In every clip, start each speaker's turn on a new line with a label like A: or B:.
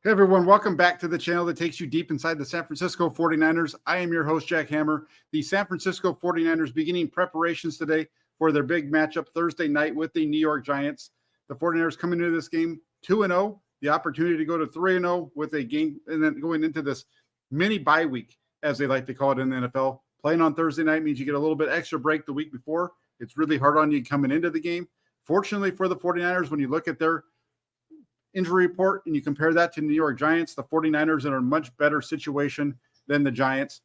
A: Hey everyone, welcome back to the channel that takes you deep inside the San Francisco 49ers. I am your host, Jack Hammer. The San Francisco 49ers beginning preparations today for their big matchup Thursday night with the New York Giants. The 49ers coming into this game 2-0, the opportunity to go to 3-0 with a game, and then going into this mini bye week, as they like to call it in the NFL. Playing on Thursday night means you get a little bit extra break the week before. It's really hard on you coming into the game. Fortunately for the 49ers, when you look at their injury report and you compare that to New York Giants, the 49ers are in a much better situation than the Giants.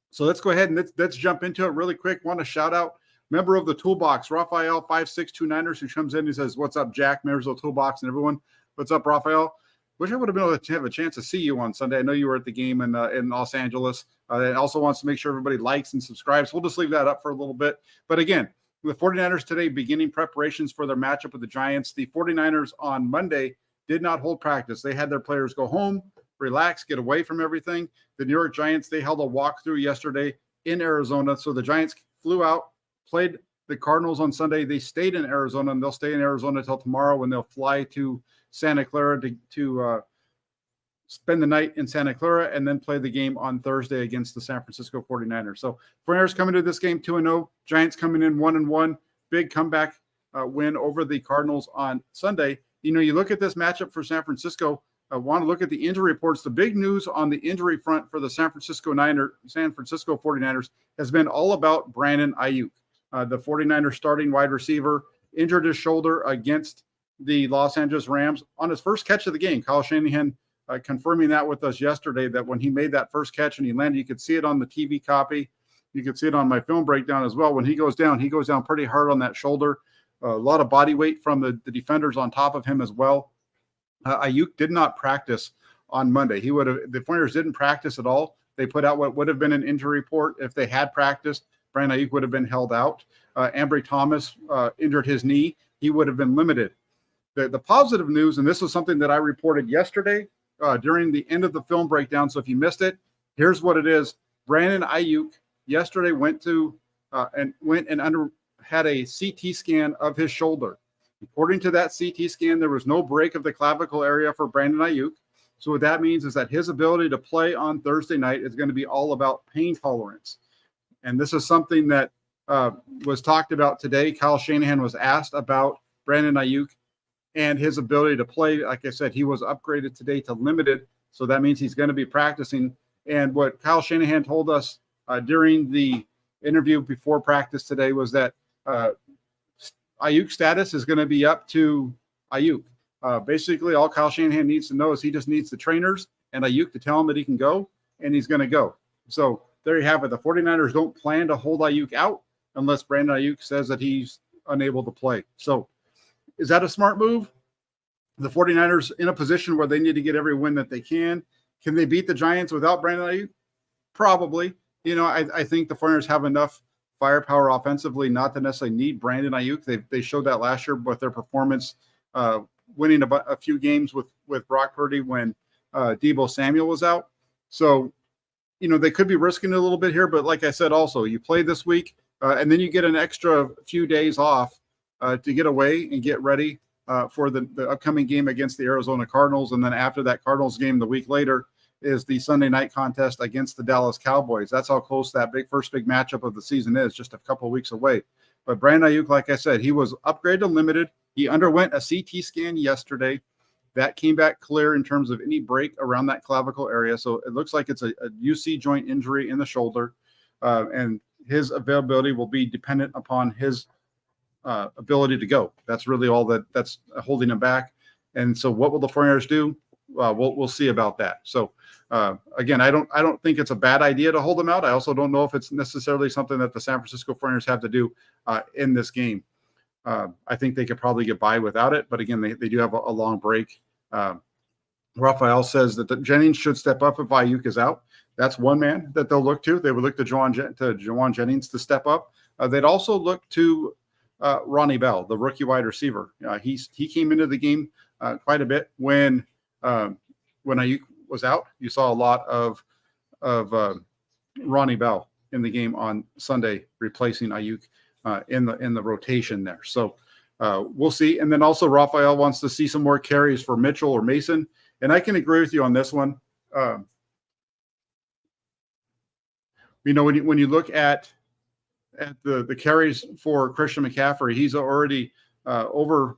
A: So let's go ahead and let's jump into it really quick. Want to shout out member of the Toolbox, Raphael 5629ers, who comes in and says, "What's up, Jack?" Members of the Toolbox and everyone. What's up, Raphael? Wish I would have been able to have a chance to see you on Sunday. I know you were at the game in Los Angeles. And also wants to make sure everybody likes and subscribes. We'll just leave that up for a little bit. But again, the 49ers today beginning preparations for their matchup with the Giants. The 49ers on Monday did not hold practice. They had their players go home, relax, get away from everything. The New York Giants, they held a walkthrough yesterday in Arizona. So the Giants flew out, played the Cardinals on Sunday. They stayed in Arizona, and they'll stay in Arizona until tomorrow when they'll fly to Santa Clara to spend the night in Santa Clara and then play the game on Thursday against the San Francisco 49ers. So 49ers coming to this game 2-0. Giants coming in 1-1. Big comeback win over the Cardinals on Sunday. You know, you look at this matchup for San Francisco, I want to look at the injury reports. The big news on the injury front for the San Francisco 49ers has been all about Brandon Aiyuk. The 49ers starting wide receiver injured his shoulder against the Los Angeles Rams on his first catch of the game. Kyle Shanahan confirming that with us yesterday, that when he made that first catch and he landed, you could see it on the TV copy. You could see it on my film breakdown as well. When he goes down pretty hard on that shoulder. A lot of body weight from the defenders on top of him as well. Aiyuk did not practice on Monday. The 49ers didn't practice at all. They put out what would have been an injury report. If they had practiced, Brandon Aiyuk would have been held out. Ambry Thomas injured his knee. He would have been limited. The positive news, and this was something that I reported yesterday during the end of the film breakdown. So if you missed it, here's what it is. Brandon Aiyuk yesterday had a CT scan of his shoulder. According to that CT scan, there was no break of the clavicle area for Brandon Aiyuk. So what that means is that his ability to play on Thursday night is going to be all about pain tolerance. And this is something that was talked about today. Kyle Shanahan was asked about Brandon Aiyuk and his ability to play. Like I said, he was upgraded today to limited. So that means he's going to be practicing. And what Kyle Shanahan told us during the interview before practice today was that Aiyuk status is going to be up to Aiyuk. Basically, all Kyle Shanahan needs to know is he just needs the trainers and Aiyuk to tell him that he can go, and he's going to go. So there you have it. The 49ers don't plan to hold Aiyuk out unless Brandon Aiyuk says that he's unable to play. So is that a smart move? The 49ers in a position where they need to get every win that they can. Can they beat the Giants without Brandon Aiyuk? Probably. You know, I think the 49ers have enough firepower offensively not to necessarily need Brandon Aiyuk. They showed that last year with their performance, winning a few games with Brock Purdy when Deebo Samuel was out. So, you know, they could be risking it a little bit here. But like I said, also, you play this week and then you get an extra few days off to get away and get ready for the upcoming game against the Arizona Cardinals. And then after that Cardinals game the week later is the Sunday night contest against the Dallas Cowboys. That's how close that first big matchup of the season is, just a couple of weeks away. But Brandon Aiyuk, like I said, he was upgraded to limited. He underwent a CT scan yesterday. That came back clear in terms of any break around that clavicle area. So it looks like it's a UC joint injury in the shoulder. And his availability will be dependent upon his ability to go. That's really all that's holding him back. And so what will the 49ers do? We'll see about that. So again, I don't think it's a bad idea to hold them out. I also don't know if it's necessarily something that the San Francisco 49ers have to do in this game. I think they could probably get by without it, but again, they do have a long break. Raphael says that Jennings should step up if Aiyuk is out. That's one man that they'll look to. They would look to Javon Jennings to step up. They'd also look to Ronnie Bell, the rookie wide receiver. He came into the game quite a bit when Aiyuk was out. You saw a lot of Ronnie Bell in the game on Sunday, replacing Aiyuk in the rotation there. So we'll see. And then also Raphael wants to see some more carries for Mitchell or Mason. And I can agree with you on this one. When you look at the carries for Christian McCaffrey, he's already over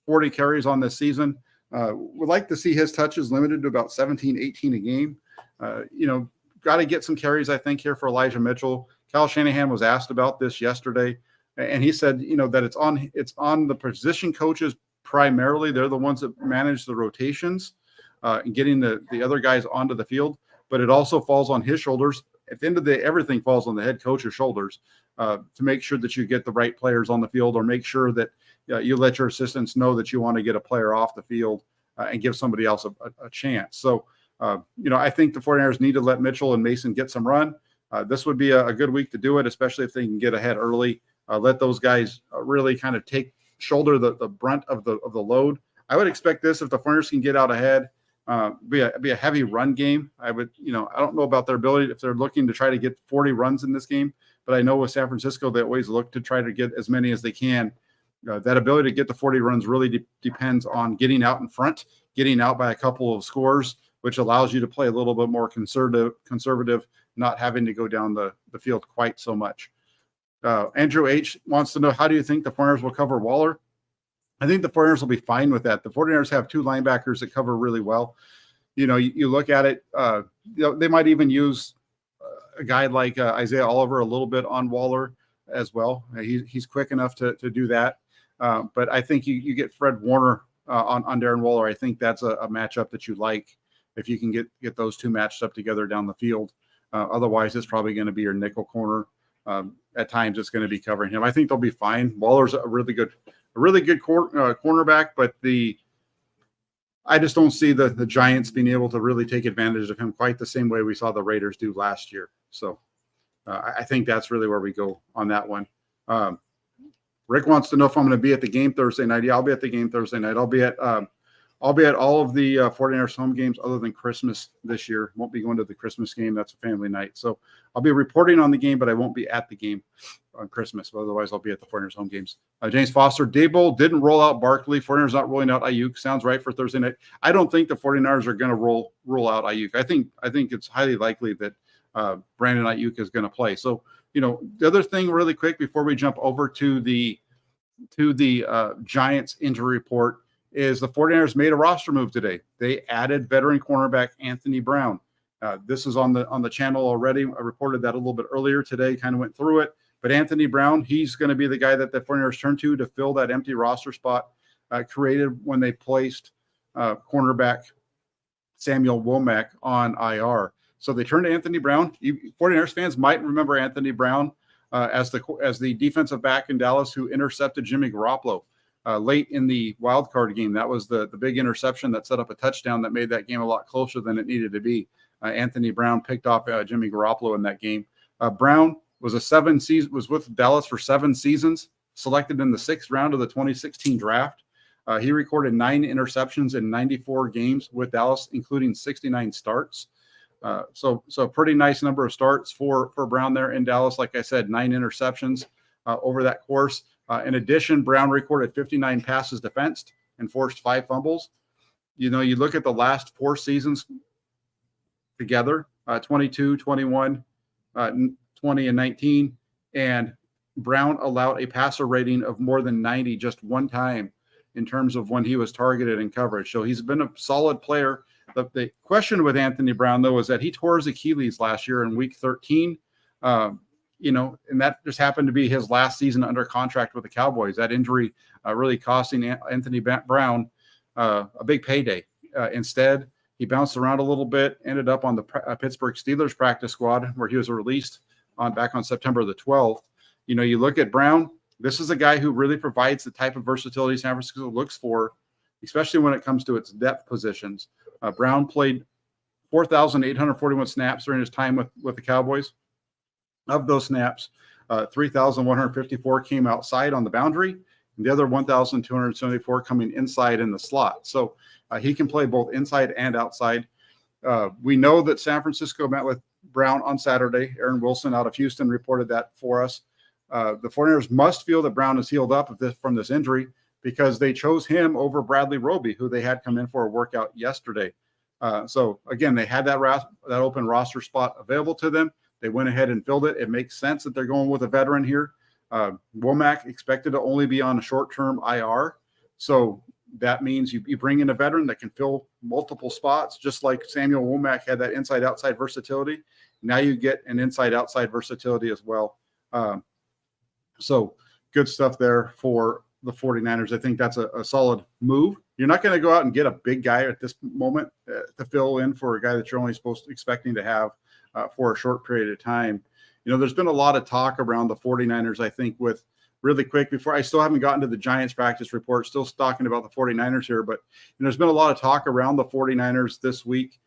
A: 40 carries on this season. Would like to see his touches limited to about 17, 18 a game. Got to get some carries, I think, here for Elijah Mitchell. Kyle Shanahan was asked about this yesterday, and he said, that it's on the position coaches primarily. They're the ones that manage the rotations and getting the other guys onto the field, but it also falls on his shoulders. At the end of the day, everything falls on the head coach's shoulders to make sure that you get the right players on the field, or make sure that you let your assistants know that you want to get a player off the field and give somebody else a chance. So, I think the 49ers need to let Mitchell and Mason get some run. This would be a good week to do it, especially if they can get ahead early. Let those guys really kind of shoulder the brunt of the load. I would expect this, if the 49ers can get out ahead, be a heavy run game. I don't know about their ability if they're looking to try to get 40 runs in this game, but I know with San Francisco, they always look to try to get as many as they can. That ability to get the 40 runs really depends on getting out in front, getting out by a couple of scores, which allows you to play a little bit more conservative, not having to go down the field quite so much. Andrew H. wants to know, how do you think the 49ers will cover Waller? I think the 49ers will be fine with that. The 49ers have two linebackers that cover really well. You look at it, they might even use a guy like Isaiah Oliver a little bit on Waller as well. He's quick enough to do that. But I think you get Fred Warner on Darren Waller. I think that's a matchup that you like if you can get those two matched up together down the field. Otherwise, it's probably going to be your nickel corner. At times, it's going to be covering him. I think they'll be fine. Waller's a really good cornerback, but I just don't see the Giants being able to really take advantage of him quite the same way we saw the Raiders do last year. So I think that's really where we go on that one. Rick wants to know if I'm going to be at the game Thursday night. Yeah, I'll be at the game Thursday night. I'll be at all of the 49ers home games other than Christmas this year. Won't be going to the Christmas game. That's a family night. So I'll be reporting on the game, but I won't be at the game on Christmas. But otherwise, I'll be at the 49ers home games. James Foster, Daboll didn't roll out Barkley. 49ers not rolling out Aiyuk. Sounds right for Thursday night. I don't think the 49ers are going to roll out Aiyuk. I think it's highly likely that Brandon Aiyuk is going to play. So, the other thing really quick before we jump over to the Giants injury report is the 49ers made a roster move today. They added veteran cornerback Anthony Brown. This is on the channel already. I reported that a little bit earlier today, kind of went through it. But Anthony Brown, he's going to be the guy that the 49ers turn to fill that empty roster spot created when they placed cornerback Samuel Womack on IR. So they turned to Anthony Brown. 49ers fans might remember Anthony Brown as the defensive back in Dallas who intercepted Jimmy Garoppolo late in the wild card game. That was the big interception that set up a touchdown that made that game a lot closer than it needed to be. Anthony Brown picked off Jimmy Garoppolo in that game. Brown was with Dallas for 7 seasons, selected in the 6th round of the 2016 draft. He recorded 9 interceptions in 94 games with Dallas, including 69 starts. So a pretty nice number of starts for Brown there in Dallas. Like I said, 9 interceptions over that course. In addition, Brown recorded 59 passes defensed and forced 5 fumbles. You look at the last 4 seasons together, 22, 21, 20, and 19, and Brown allowed a passer rating of more than 90 just one time in terms of when he was targeted in coverage. So he's been a solid player. The question with Anthony Brown, though, is that he tore his Achilles last year in week 13. And that just happened to be his last season under contract with the Cowboys. That injury really costing Anthony Brown a big payday. Instead, he bounced around a little bit, ended up on the Pittsburgh Steelers practice squad where he was released back on September the 12th. You look at Brown, this is a guy who really provides the type of versatility San Francisco looks for, especially when it comes to its depth positions. Brown played 4,841 snaps during his time with the Cowboys. Of those snaps, 3,154 came outside on the boundary, and the other 1,274 coming inside in the slot. So he can play both inside and outside. We know that San Francisco met with Brown on Saturday. Aaron Wilson out of Houston reported that for us. The 49ers must feel that Brown is healed up from this injury because they chose him over Bradley Roby, who they had come in for a workout yesterday. So again, they had that open roster spot available to them. They went ahead and filled it. It makes sense that they're going with a veteran here. Womack expected to only be on a short-term IR. So that means you bring in a veteran that can fill multiple spots, just like Samuel Womack had that inside-outside versatility. Now you get an inside-outside versatility as well. So good stuff there for the 49ers. I think that's a solid move. You're not going to go out and get a big guy at this moment to fill in for a guy that you're only expecting to have for a short period of time. There's been a lot of talk around the 49ers, I think, with really quick before I still haven't gotten to the Giants practice report, still talking about the 49ers here, but there's been a lot of talk around the 49ers this week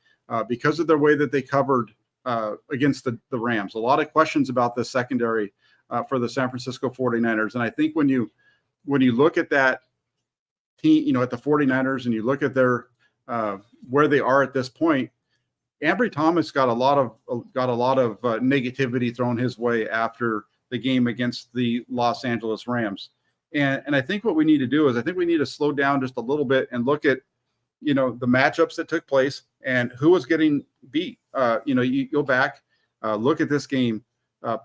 A: because of the way that they covered against the Rams. A lot of questions about the secondary for the San Francisco 49ers. And I think when you look at that team, at the 49ers, and you look at their where they are at this point, Ambry Thomas got a lot of negativity thrown his way after the game against the Los Angeles Rams. And I think what we need to do is I think we need to slow down just a little bit and look at, the matchups that took place and who was getting beat. You go back, look at this game.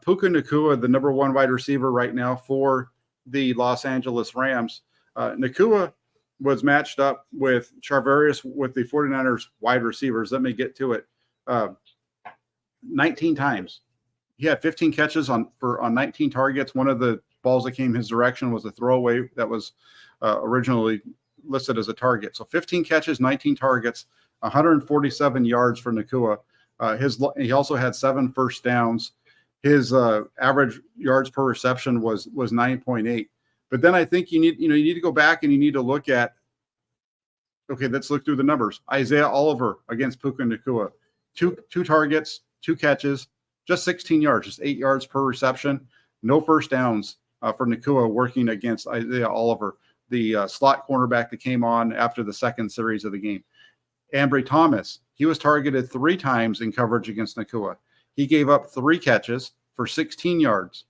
A: Puka Nacua, the number one wide receiver right now for the Los Angeles Rams. Nacua was matched up with Charvarius with the 49ers wide receivers. Let me get to it. 19 times. He had 15 catches on 19 targets. One of the balls that came his direction was a throwaway that was originally listed as a target. So 15 catches, 19 targets, 147 yards for Nacua. He also had 7 first downs. His average yards per reception was 9.8. But then I think you need to go back and you need to look at, okay, let's look through the numbers. Isaiah Oliver against Puka Nacua, two targets, 2 catches, just 16 yards, just 8 yards per reception, no first downs for Nacua working against Isaiah Oliver, the slot cornerback that came on after the second series of the game. Ambry Thomas, he was targeted 3 times in coverage against Nacua. He gave up 3 catches for 16 yards,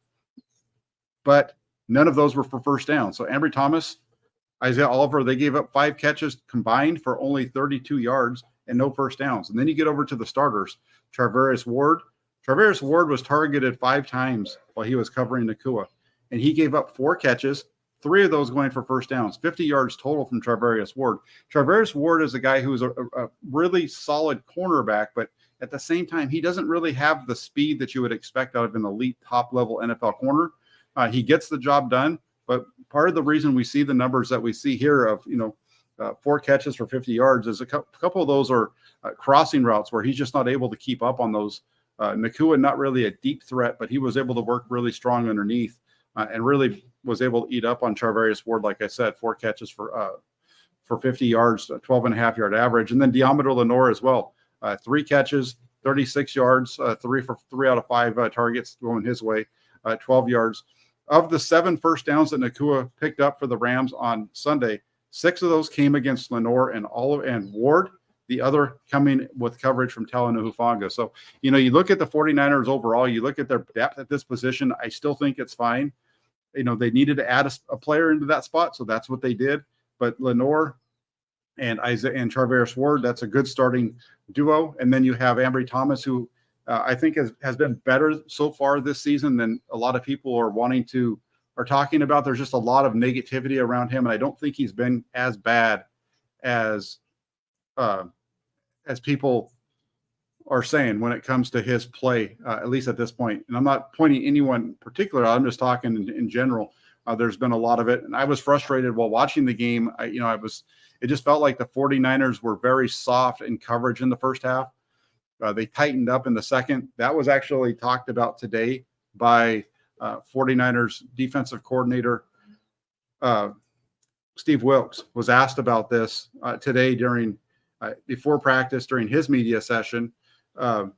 A: but none of those were for first down. So Ambry Thomas, Isaiah Oliver, they gave up 5 catches combined for only 32 yards and no first downs. And then you get over to the starters, Charvarius Ward. Charvarius Ward was targeted 5 times while he was covering Nacua, and he gave up 4 catches, 3 of those going for first downs, 50 yards total from Charvarius Ward. Charvarius Ward is a guy who's a really solid cornerback, but at the same time, he doesn't really have the speed that you would expect out of an elite top-level NFL corner. He gets the job done, but part of the reason we see the numbers that we see here of 4 catches for 50 yards is a couple of those are crossing routes where he's just not able to keep up on those. Nacua, not really a deep threat, but he was able to work really strong underneath and really was able to eat up on Charvarius Ward. Like I said, 4 catches for 50 yards, 12.5-yard average. And then Diamador Lenore as well. 3 catches, 36 yards, 3 out of 5 targets going his way, 12 yards. Of the 7 first downs that Nacua picked up for the Rams on Sunday, 6 of those came against Lenore and Ward, the other coming with coverage from Talanoa Hufanga. So, you look at the 49ers overall, you look at their depth at this position, I still think it's fine. They needed to add a player into that spot, so that's what they did. But Lenore and Isaiah and Charvarius Ward, that's a good starting duo. And then you have Ambry Thomas, who I think has been better so far this season than a lot of people are talking about. There's just a lot of negativity around him, and I don't think he's been as bad as people are saying when it comes to his play, at least at this point. And I'm not pointing anyone in particular. I'm just talking in general. There's been a lot of it, and I was frustrated while watching the game. It just felt like the 49ers were very soft in coverage in the first half. They tightened up in the second. That was actually talked about today by 49ers defensive coordinator Steve Wilks was asked about this today during before practice during his media session. And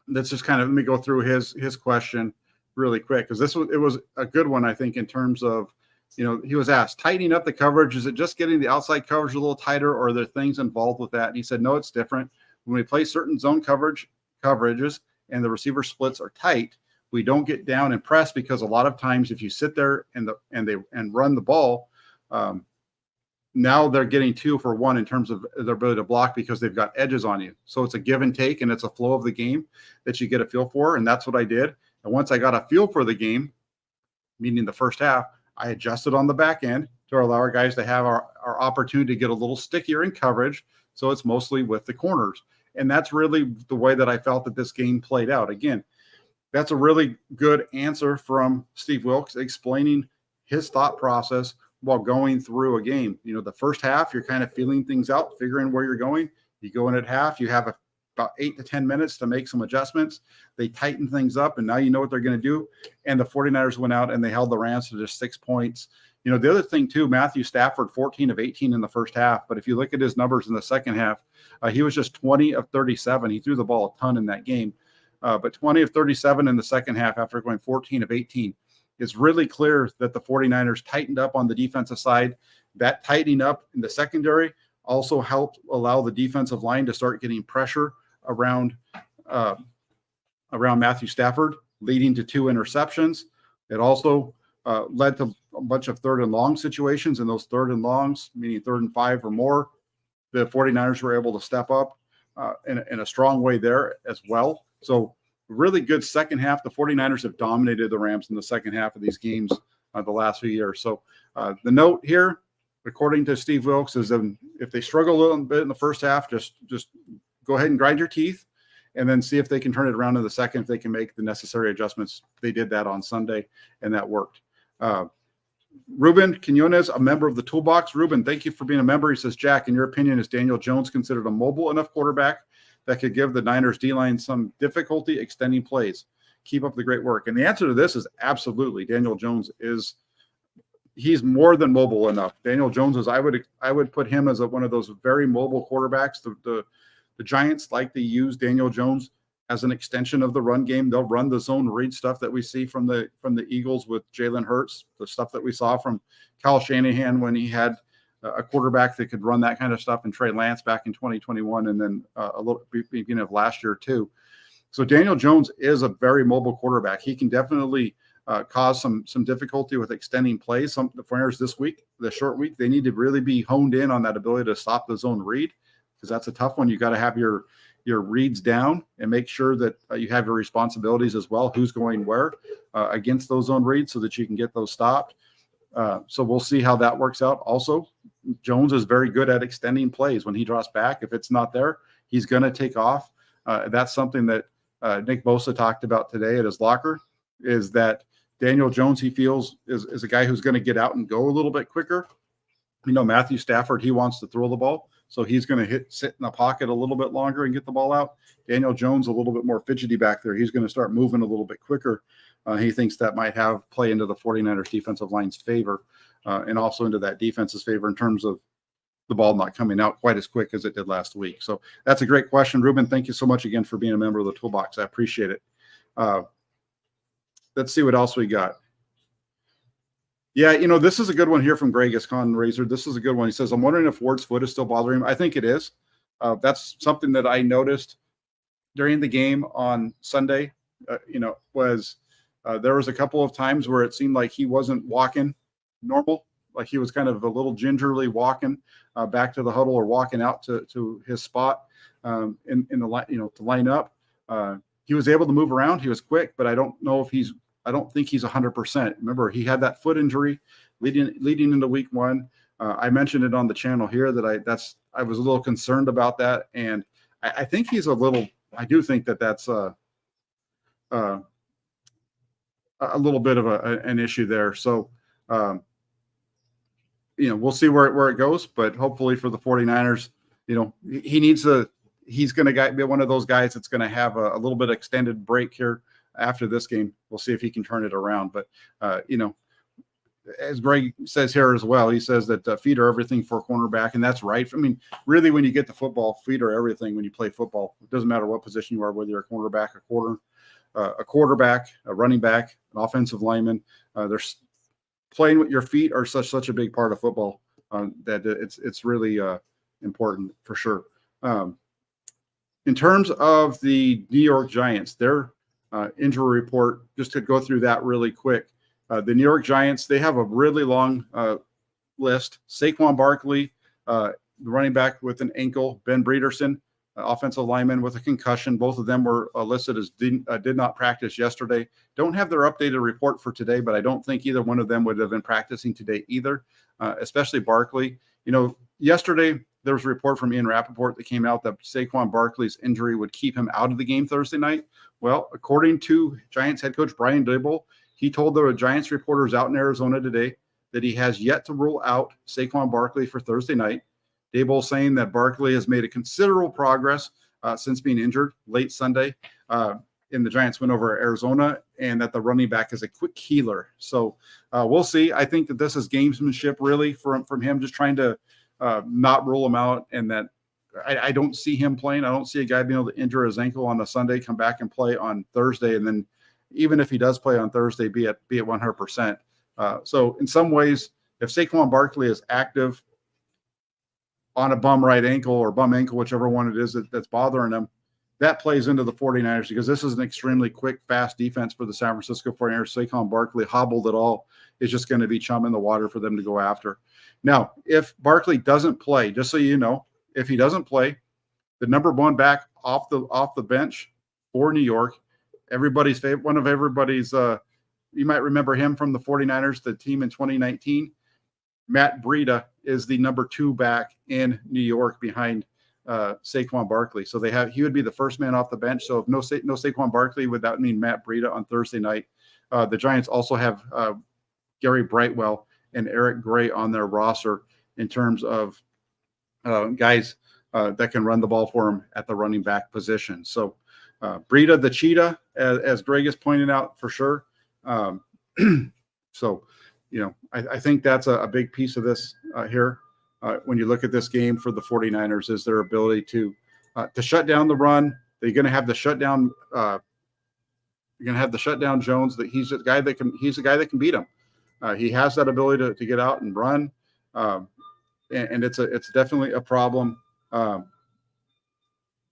A: let's just let me go through his question really quick, because it was a good one, I think, in terms of, he was asked, tightening up the coverage, is it just getting the outside coverage a little tighter, or are there things involved with that? And he said, no, it's different. When we play certain zone coverages and the receiver splits are tight, we don't get down and press, because a lot of times if you sit there and run the ball, now they're getting 2 for 1 in terms of their ability to block because they've got edges on you. So it's a give and take, and it's a flow of the game that you get a feel for. And that's what I did. And once I got a feel for the game, meaning the first half, I adjusted on the back end to allow our guys to have our opportunity to get a little stickier in coverage. So it's mostly with the corners. And that's really the way that I felt that this game played out. Again, that's a really good answer from Steve Wilks explaining his thought process while going through a game. You know, the first half, you're kind of feeling things out, figuring where you're going. You go in at half, you have about 8 to 10 minutes to make some adjustments. They tighten things up, and now you know what they're going to do. And the 49ers went out and they held the Rams to just 6 points. You know, the other thing too, Matthew Stafford, 14 of 18 in the first half. But if you look at his numbers in the second half, he was just 20 of 37. He threw the ball a ton in that game. But 20 of 37 in the second half after going 14 of 18. It's really clear that the 49ers tightened up on the defensive side. That tightening up in the secondary also helped allow the defensive line to start getting pressure around Matthew Stafford, leading to 2 interceptions. It also led to a bunch of 3rd and long situations, and those 3rd and longs, meaning 3rd and 5 or more, the 49ers were able to step up in a strong way there as well. So really good second half. The 49ers have dominated the Rams in the second half of these games the last few years. So the note here, according to Steve Wilks, is if they struggle a little bit in the first half, just go ahead and grind your teeth and then see if they can turn it around in the second, if they can make the necessary adjustments. They did that on Sunday, and that worked. Ruben Quinones, a member of the Toolbox. Ruben, thank you for being a member. He says, Jack, in your opinion, is Daniel Jones considered a mobile enough quarterback that could give the Niners D-line some difficulty extending plays? Keep up the great work. And the answer to this is absolutely. Daniel Jones he's more than mobile enough. Daniel Jones is, I would put him as one of those very mobile quarterbacks. The Giants like to use Daniel Jones as an extension of the run game. They'll run the zone read stuff that we see from the Eagles with Jalen Hurts, the stuff that we saw from Kyle Shanahan when he had a quarterback that could run that kind of stuff, and Trey Lance back in 2021, and then a little beginning of last year too. So Daniel Jones is a very mobile quarterback. He can definitely cause some difficulty with extending plays. The 49ers this week, the short week, they need to really be honed in on that ability to stop the zone read, because that's a tough one. You got to have your reads down and make sure that you have your responsibilities as well. Who's going where against those zone reads so that you can get those stopped. So we'll see how that works out. Also, Jones is very good at extending plays. When he draws back, if it's not there, he's going to take off. That's something that Nick Bosa talked about today at his locker, is that Daniel Jones, he feels, is a guy who's going to get out and go a little bit quicker. You know, Matthew Stafford, he wants to throw the ball, so he's going to sit in the pocket a little bit longer and get the ball out. Daniel Jones, a little bit more fidgety back there. He's going to start moving a little bit quicker. He thinks that might play into the 49ers defensive line's favor and also into that defense's favor in terms of the ball not coming out quite as quick as it did last week. So that's a great question, Ruben. Thank you so much again for being a member of the Toolbox. I appreciate it. Let's see what else we got. Yeah, you know, this is a good one here from Greg Escon Razor. This is a good one. He says, I'm wondering if Ward's foot is still bothering him. I think it is. That's something that I noticed during the game on Sunday. There was a couple of times where it seemed like he wasn't walking normal, like he was kind of a little gingerly walking back to the huddle or walking out to his spot in the line, to line up. He was able to move around. He was quick, but I don't think he's 100%. Remember, he had that foot injury leading into week 1. I mentioned it on the channel here that I was a little concerned about that, and I think he's I do think that's a little bit of an issue there. So, we'll see where it goes, but hopefully for the 49ers, he's going to be one of those guys that's going to have a little bit of extended break here after this game. We'll see if he can turn it around. But, as Greg says here as well, he says that feet are everything for a cornerback, and that's right. I mean, really, when you get to football, feet are everything when you play football. It doesn't matter what position you are, whether you're a cornerback, a quarterback, a running back, an offensive lineman. There's playing with your feet are such a big part of football that it's really important for sure. In terms of the New York Giants, their injury report, just to go through that really quick. The New York Giants, they have a really long list. Saquon Barkley, the running back with an ankle. Ben Breederson, offensive lineman with a concussion. Both of them were listed as did not practice yesterday. Don't have their updated report for today, but I don't think either one of them would have been practicing today either, especially Barkley. Yesterday there was a report from Ian Rappaport that came out that Saquon Barkley's injury would keep him out of the game Thursday night. Well, according to Giants head coach Brian Daboll, he told the Giants reporters out in Arizona today that he has yet to rule out Saquon Barkley for Thursday night. Daboll saying that Barkley has made a considerable progress since being injured late Sunday in the Giants win over Arizona, and that the running back is a quick healer. So we'll see. I think that this is gamesmanship really from him, just trying to not rule him out, and that I don't see him playing. I don't see a guy being able to injure his ankle on a Sunday, come back and play on Thursday, and then even if he does play on Thursday, be at 100%. So in some ways, if Saquon Barkley is active on a bum right ankle or bum ankle, whichever one it is that's bothering him, that plays into the 49ers, because this is an extremely quick, fast defense for the San Francisco 49ers. Saquon Barkley, hobbled at all, is just going to be chum in the water for them to go after. Now, if Barkley doesn't play, just so you know, if he doesn't play, the number one back off the bench for New York, everybody's favorite, one of everybody's, you might remember him from the 49ers, the team in 2019. Matt Breida is the number 2 back in New York behind Saquon Barkley. So he would be the first man off the bench. So if no Saquon Barkley, would that mean Matt Breida on Thursday night? The Giants also have Gary Brightwell and Eric Gray on their roster in terms of guys that can run the ball for him at the running back position. So Breida, the cheetah, as Greg is pointing out, for sure. So, I think that's a big piece of this here. When you look at this game for the 49ers, is their ability to shut down the run. They're going to have the shutdown. You're going to have the shutdown Jones. That he's a guy that can beat him. He has that ability to get out and run, and it's definitely a problem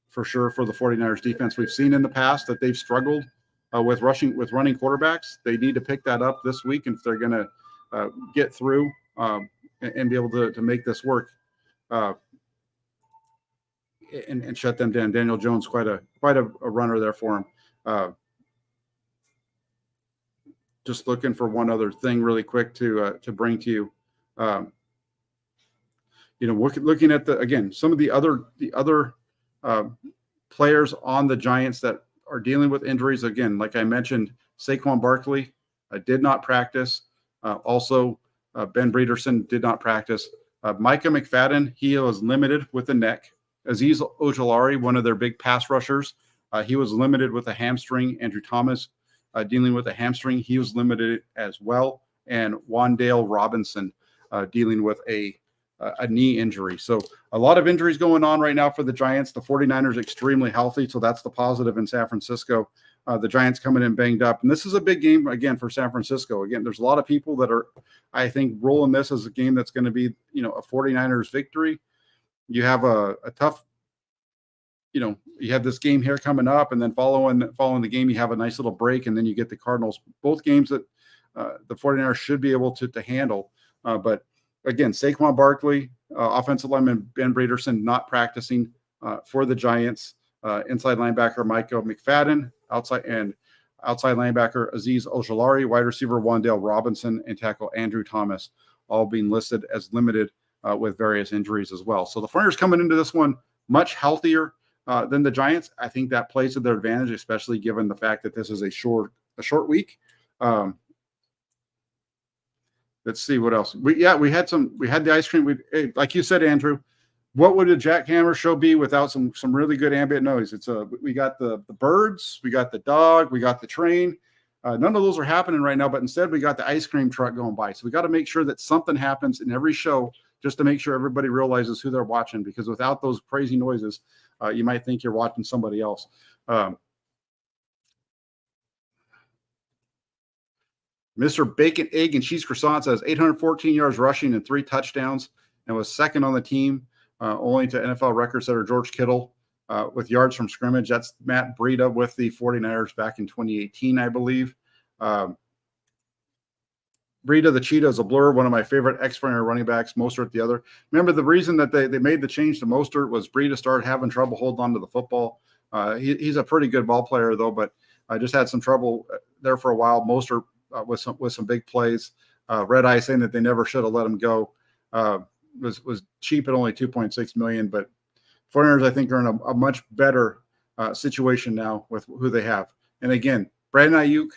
A: for sure for the 49ers defense. We've seen in the past that they've struggled with running quarterbacks. They need to pick that up this week if they're going to get through and be able to make this work and shut them down. Daniel Jones, quite a runner there for him. Just looking for one other thing really quick to bring to you. Looking at some of the other players on the Giants that are dealing with injuries. Again, like I mentioned, Saquon Barkley did not practice. Also, Ben Breederson did not practice. Micah McFadden, he was limited with the neck. Azeez Ojulari, one of their big pass rushers, he was limited with a hamstring. Andrew Thomas dealing with a hamstring, he was limited as well. And Wan'Dale Robinson dealing with a knee injury. So a lot of injuries going on right now for the Giants. The 49ers extremely healthy, so that's the positive in San Francisco. The Giants coming in banged up. And this is a big game, again, for San Francisco. Again, there's a lot of people that are, I think, rolling this as a game that's going to be, a 49ers victory. You have a tough, you have this game here coming up, and then following the game, you have a nice little break, and then you get the Cardinals. Both games that the 49ers should be able to handle. But again, Saquon Barkley, offensive lineman Ben Breederson not practicing for the Giants. Inside linebacker Micah McFadden, outside linebacker Azeez Ojulari, wide receiver Wan'Dale Robinson, and tackle Andrew Thomas, all being listed as limited with various injuries as well. So the 49ers coming into this one much healthier than the Giants. I think that plays to their advantage, especially given the fact that this is a short week. Let's see what else. We had the ice cream. Like you said, Andrew, what would a jackhammer show be without some really good ambient noise? We got the birds, we got the dog, we got the train. None of those are happening right now, but instead we got the ice cream truck going by. So we got to make sure that something happens in every show just to make sure everybody realizes who they're watching, because without those crazy noises, you might think you're watching somebody else. Mr. Bacon, Egg, and Cheese Croissant says 814 yards rushing and 3 touchdowns, and was second on the team, only to NFL record setter George Kittle with yards from scrimmage. That's Matt Breida with the 49ers back in 2018, I believe. Breida the Cheetah is a blur, one of my favorite X-Frontier running backs, Mostert the other. Remember, the reason that they made the change to Mostert was Breida started having trouble holding on to the football. He's a pretty good ball player, though, but I just had some trouble there for a while. Mostert with some big plays. Red Eye saying that they never should have let him go. Was cheap at only $2.6 million, but 49ers, I think, are in a much better situation now with who they have. And again, Brandon Aiyuk,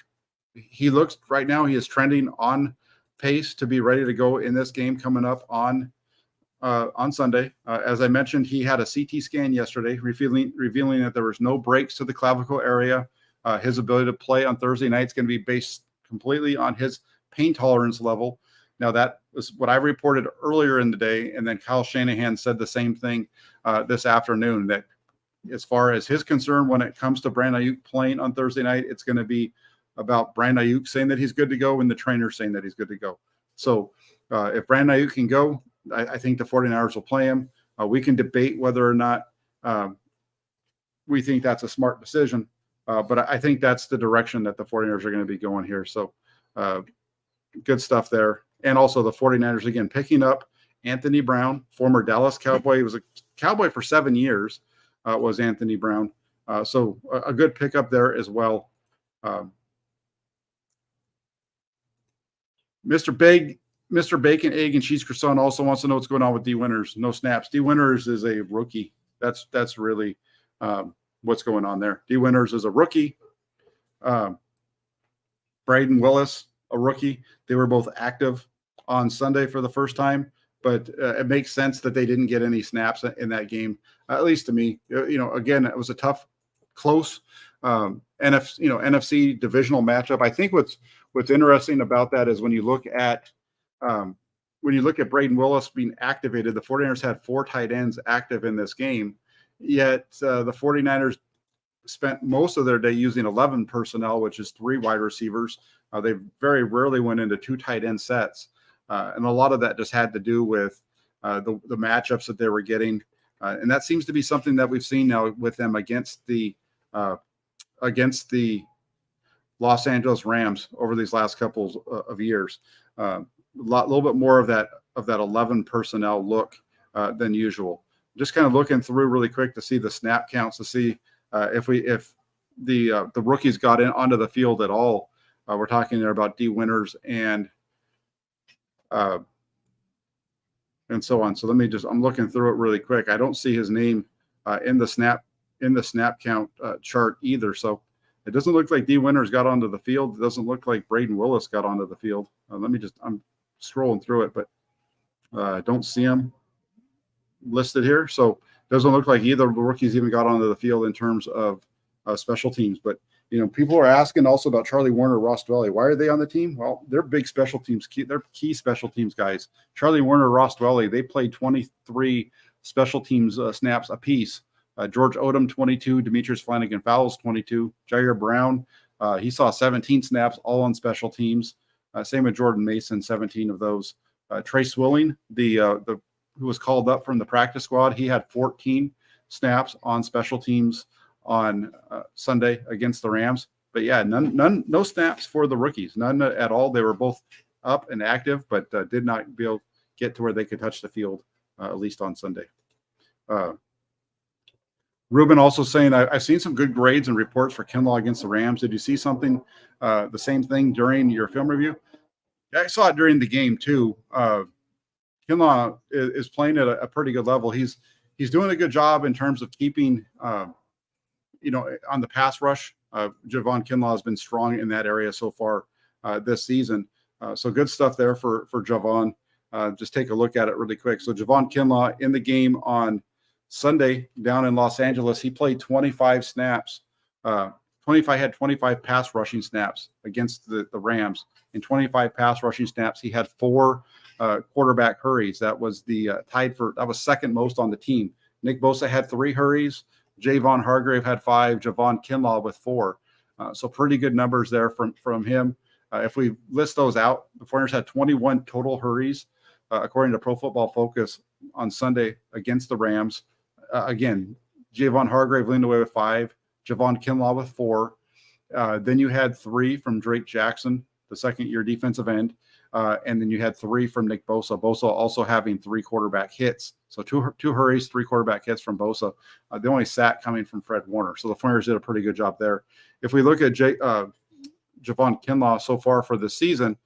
A: he looks right now, he is trending on pace to be ready to go in this game coming up on Sunday. As I mentioned, he had a CT scan yesterday, revealing that there was no breaks to the clavicle area. His ability to play on Thursday night is going to be based completely on his pain tolerance level. Now, that was what I reported earlier in the day, and then Kyle Shanahan said the same thing this afternoon, that as far as his concern when it comes to Brandon Aiyuk playing on Thursday night, it's going to be about Brandon Aiyuk saying that he's good to go and the trainer saying that he's good to go. So if Brandon Aiyuk can go, I think the 49ers will play him. We can debate whether or not we think that's a smart decision, but I think that's the direction that the 49ers are going to be going here. So good stuff there. And also the 49ers, again, picking up Anthony Brown, former Dallas Cowboy. He was a Cowboy for 7 years, was Anthony Brown. So a good pickup there as well. Mr. Bacon, Egg, and Cheese Croissant also wants to know what's going on with D. Winters. No snaps. D. Winters is a rookie. That's really what's going on there. D. Winters is a rookie. Braden Willis, a rookie. They were both active on Sunday for the first time, but it makes sense that they didn't get any snaps in that game, at least to me. Again, it was a tough, close NFC divisional matchup. I think what's interesting about that is when you look at Braden Willis being activated, the 49ers had 4 tight ends active in this game, yet the 49ers spent most of their day using 11 personnel, which is 3 wide receivers. They very rarely went into 2 tight end sets. And a lot of that just had to do with the matchups that they were getting. And that seems to be something that we've seen now with them against the Los Angeles Rams over these last couple of years. A little bit more of that 11 personnel look than usual. Just kind of looking through really quick to see the snap counts to see if the rookies got onto the field at all. We're talking there about D. Winters and so on. So I'm looking through it really quick. I don't see his name in the snap count chart either. So it doesn't look like D. Winters got onto the field. It doesn't look like Braden Willis got onto the field. I'm scrolling through it, but I don't see him listed here. So it doesn't look like either of the rookies even got onto the field in terms of special teams. But people are asking also about Charlie Warner, Ross Dwelly. Why are they on the team? Well, they're big special teams. They're key special teams guys. Charlie Warner, Ross Dwelly, they played 23 special teams snaps apiece. George Odom, 22. Demetrius Flanagan-Fowles, 22. Jair Brown, he saw 17 snaps, all on special teams. Same with Jordan Mason, 17 of those. Trey Swilling, who was called up from the practice squad, he had 14 snaps on special teams on Sunday against the Rams. But yeah, no snaps for the rookies, none at all. They were both up and active, but did not be able to get to where they could touch the field, at least on Sunday. Ruben also saying, I've seen some good grades and reports for Kinlaw against the Rams. Did you see something, the same thing during your film review? Yeah, I saw it during the game too. Kinlaw is playing at a pretty good level. He's doing a good job in terms of keeping, on the pass rush. Javon Kinlaw has been strong in that area so far this season. So good stuff there for Javon. Just take a look at it really quick. So Javon Kinlaw in the game on Sunday down in Los Angeles, he played 25 snaps. Had 25 pass rushing snaps against the Rams. In 25 pass rushing snaps, he had 4 quarterback hurries. That was that was second most on the team. Nick Bosa had 3 hurries. Javon Hargrave had 5. Javon Kinlaw with 4. So pretty good numbers there from him. If we list those out, the 49ers had 21 total hurries, according to Pro Football Focus on Sunday against the Rams. Again, Javon Hargrave leaned away with 5. Javon Kinlaw with 4. Then you had 3 from Drake Jackson, the second-year defensive end. And then you had 3 from Nick Bosa. Bosa also having 3 quarterback hits. So two hurries, 3 quarterback hits from Bosa. The only sack coming from Fred Warner. So the Flyers did a pretty good job there. If we look at Javon Kinlaw so far for this season,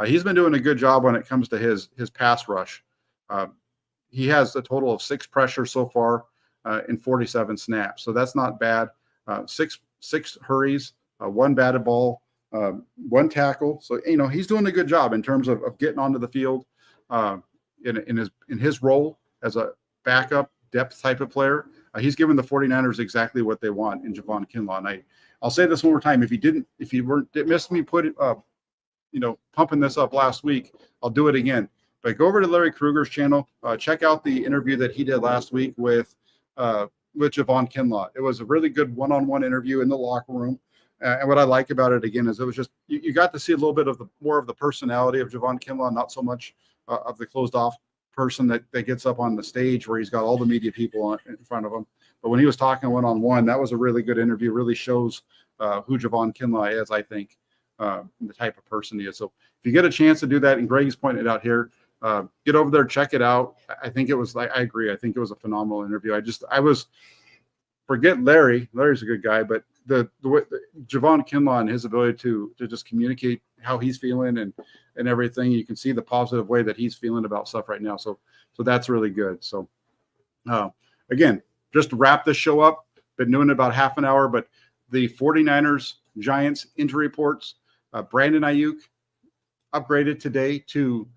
A: he's been doing a good job when it comes to his pass rush. He has a total of 6 pressures so far in 47 snaps. So that's not bad. Six hurries, 1 batted ball, 1 tackle. So, he's doing a good job in terms of getting onto the field in his role as a backup depth type of player. He's given the 49ers exactly what they want in Javon Kinlaw. And I'll say this one more time. If you missed me pumping this up last week, I'll do it again. But go over to Larry Kruger's channel. Check out the interview that he did last week with Javon Kinlaw. It was a really good one-on-one interview in the locker room. And what I like about it, again, is it was just you got to see a little bit of more of the personality of Javon Kinlaw, not so much of the closed-off person that gets up on the stage where he's got all the media people in front of him. But when he was talking one-on-one, that was a really good interview. Really shows who Javon Kinlaw is, I think, the type of person he is. So if you get a chance to do that, and Greg's pointed out here, get over there, check it out. I think it was, I agree. I think it was a phenomenal interview. Forget Larry. Larry's a good guy, but the way Javon Kinlaw and his ability to just communicate how he's feeling and everything, you can see the positive way that he's feeling about stuff right now. So that's really good. So again, just to wrap this show up, been doing it about half an hour, but the 49ers Giants injury reports, Brandon Aiyuk upgraded today to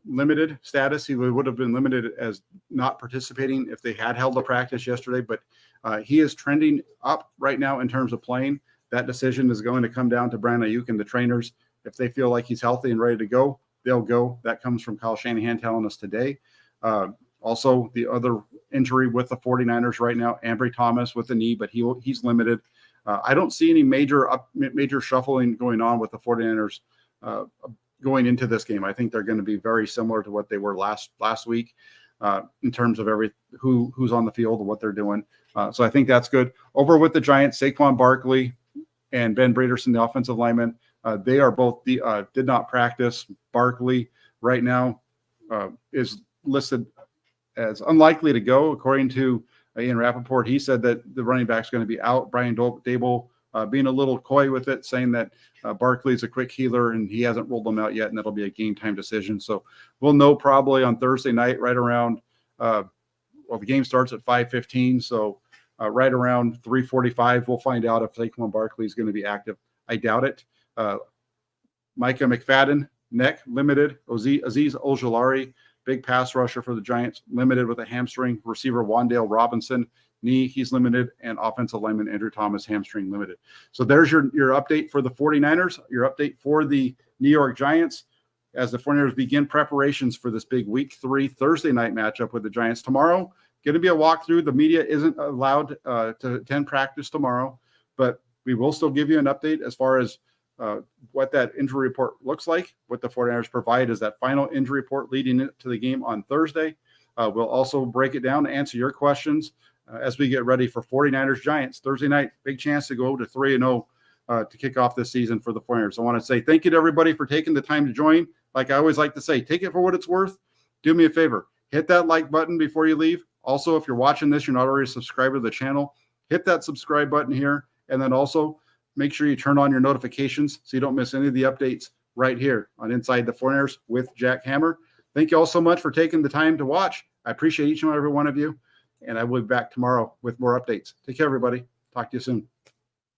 A: limited status. He would have been limited as not participating if they had held a practice yesterday, but he is trending up right now in terms of playing. That decision is going to come down to Brandon Aiyuk and the trainers. If they feel like he's healthy and ready to go, they'll go. That comes from Kyle Shanahan telling us today. Also, the other injury with the 49ers right now, Ambry Thomas with the knee, but he's limited. I don't see any major shuffling going on with the 49ers going into this game. I think they're going to be very similar to what they were last week in terms of who's on the field and what they're doing. So I think that's good. Over with the Giants, Saquon Barkley and Ben Breederson, the offensive lineman, they are both did not practice. Barkley right now is listed as unlikely to go, according to Ian Rappaport. He said that the running back's going to be out. Brian Dable being a little coy with it, saying that Barkley's a quick healer and he hasn't rolled them out yet, and that'll be a game time decision. So we'll know probably on Thursday night, right around the game starts at 5:15. So right around 3:45, we'll find out if Saquon Barkley is going to be active. I doubt it. Micah McFadden, neck, limited. Azeez Ojulari, big pass rusher for the Giants, limited with a hamstring. Receiver Wan'Dale Robinson, knee, he's limited. And offensive lineman Andrew Thomas, hamstring, limited. So there's your update for the 49ers, your update for the New York Giants as the 49ers begin preparations for this big Week 3 Thursday night matchup with the Giants. Tomorrow, going to be a walkthrough. The media isn't allowed to attend practice tomorrow, but we will still give you an update as far as what that injury report looks like. What the 49ers provide is that final injury report leading into the game on Thursday. We'll also break it down to answer your questions as we get ready for 49ers Giants Thursday night. Big chance to go to 3-0 to kick off this season for the 49ers. I want to say thank you to everybody for taking the time to join. Like I always like to say, take it for what it's worth. Do me a favor. Hit that like button before you leave. Also, if you're watching this, you're not already a subscriber to the channel, hit that subscribe button here. And then also make sure you turn on your notifications so you don't miss any of the updates right here on Inside the 49ers with Jack Hammer. Thank you all so much for taking the time to watch. I appreciate each and every one of you. And I will be back tomorrow with more updates. Take care, everybody. Talk to you soon.